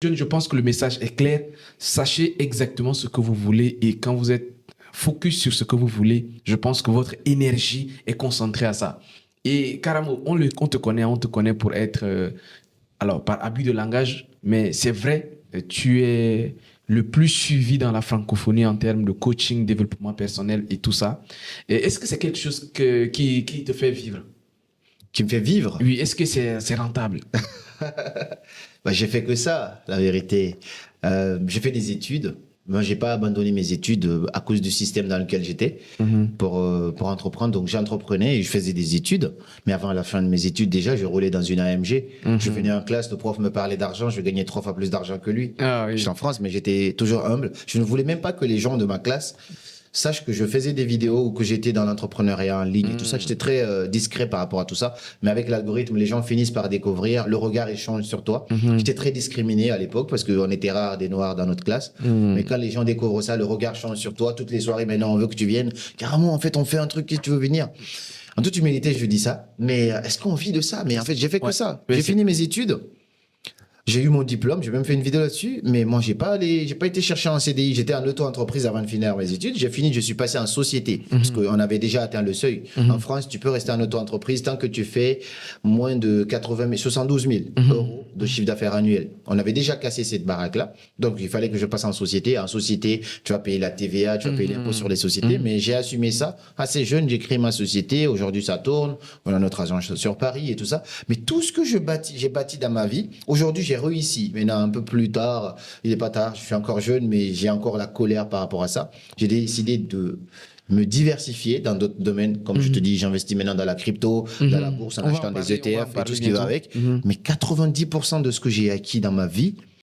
Jeunes, je pense que le message est clair. Sachez exactement ce que vous voulez et quand vous êtes focus sur ce que vous voulez, je pense que votre énergie est concentrée à ça. Et carrément, on te connaît pour être, alors par abus de langage, mais c'est vrai, tu es le plus suivi dans la francophonie en termes de coaching, développement personnel et tout ça. Et est-ce que c'est quelque chose qui te fait vivre? Qui me fait vivre. Oui, est-ce que c'est rentable? Bah, j'ai fait que ça, la vérité. J'ai fait des études. Moi, j'ai pas abandonné mes études à cause du système dans lequel j'étais pour entreprendre. Donc, j'entreprenais et je faisais des études. Mais avant la fin de mes études, déjà, je roulais dans une AMG. Je venais en classe, le prof me parlait d'argent, je gagnais 3 fois plus d'argent que lui. Ah oui. J'étais en France, mais j'étais toujours humble. Je ne voulais même pas que les gens de ma classe sachent que je faisais des vidéos ou que j'étais dans l'entrepreneuriat en ligne et tout ça. J'étais très discret par rapport à tout ça. Mais avec l'algorithme, les gens finissent par découvrir, le regard échange sur toi. J'étais très discriminé à l'époque parce qu'on était rares des noirs dans notre classe. Mais quand les gens découvrent ça, le regard change sur toi. Toutes les soirées, maintenant, on veut que tu viennes. Carrément, en fait, on fait un truc, tu veux venir. En toute humilité, je dis ça. Mais est-ce qu'on vit de ça? Mais en fait, j'ai fait que ça. J'ai fini mes études. J'ai eu mon diplôme, j'ai même fait une vidéo là-dessus, mais moi, j'ai pas été chercher un CDI. J'étais en auto-entreprise avant de finir mes études. J'ai fini, je suis passé en société, parce qu'on avait déjà atteint le seuil. En France, tu peux rester en auto-entreprise tant que tu fais moins de 72 000 euros de chiffre d'affaires annuel. On avait déjà cassé cette baraque-là. Donc, il fallait que je passe en société. En société, tu vas payer la TVA, tu vas payer l'impôt sur les sociétés, mais j'ai assumé ça. Assez jeune, j'ai créé ma société. Aujourd'hui, ça tourne. On a notre agence sur Paris et tout ça. Mais tout ce que j'ai bâti dans ma vie, aujourd'hui, j'ai réussi. Maintenant, un peu plus tard, il n'est pas tard, je suis encore jeune, mais j'ai encore la colère par rapport à ça. J'ai décidé de me diversifier dans d'autres domaines. Comme je te dis, j'investis maintenant dans la crypto, dans la bourse, en achetant des ETF et tout ce qui va avec. Mais 90% de ce que j'ai acquis dans ma vie,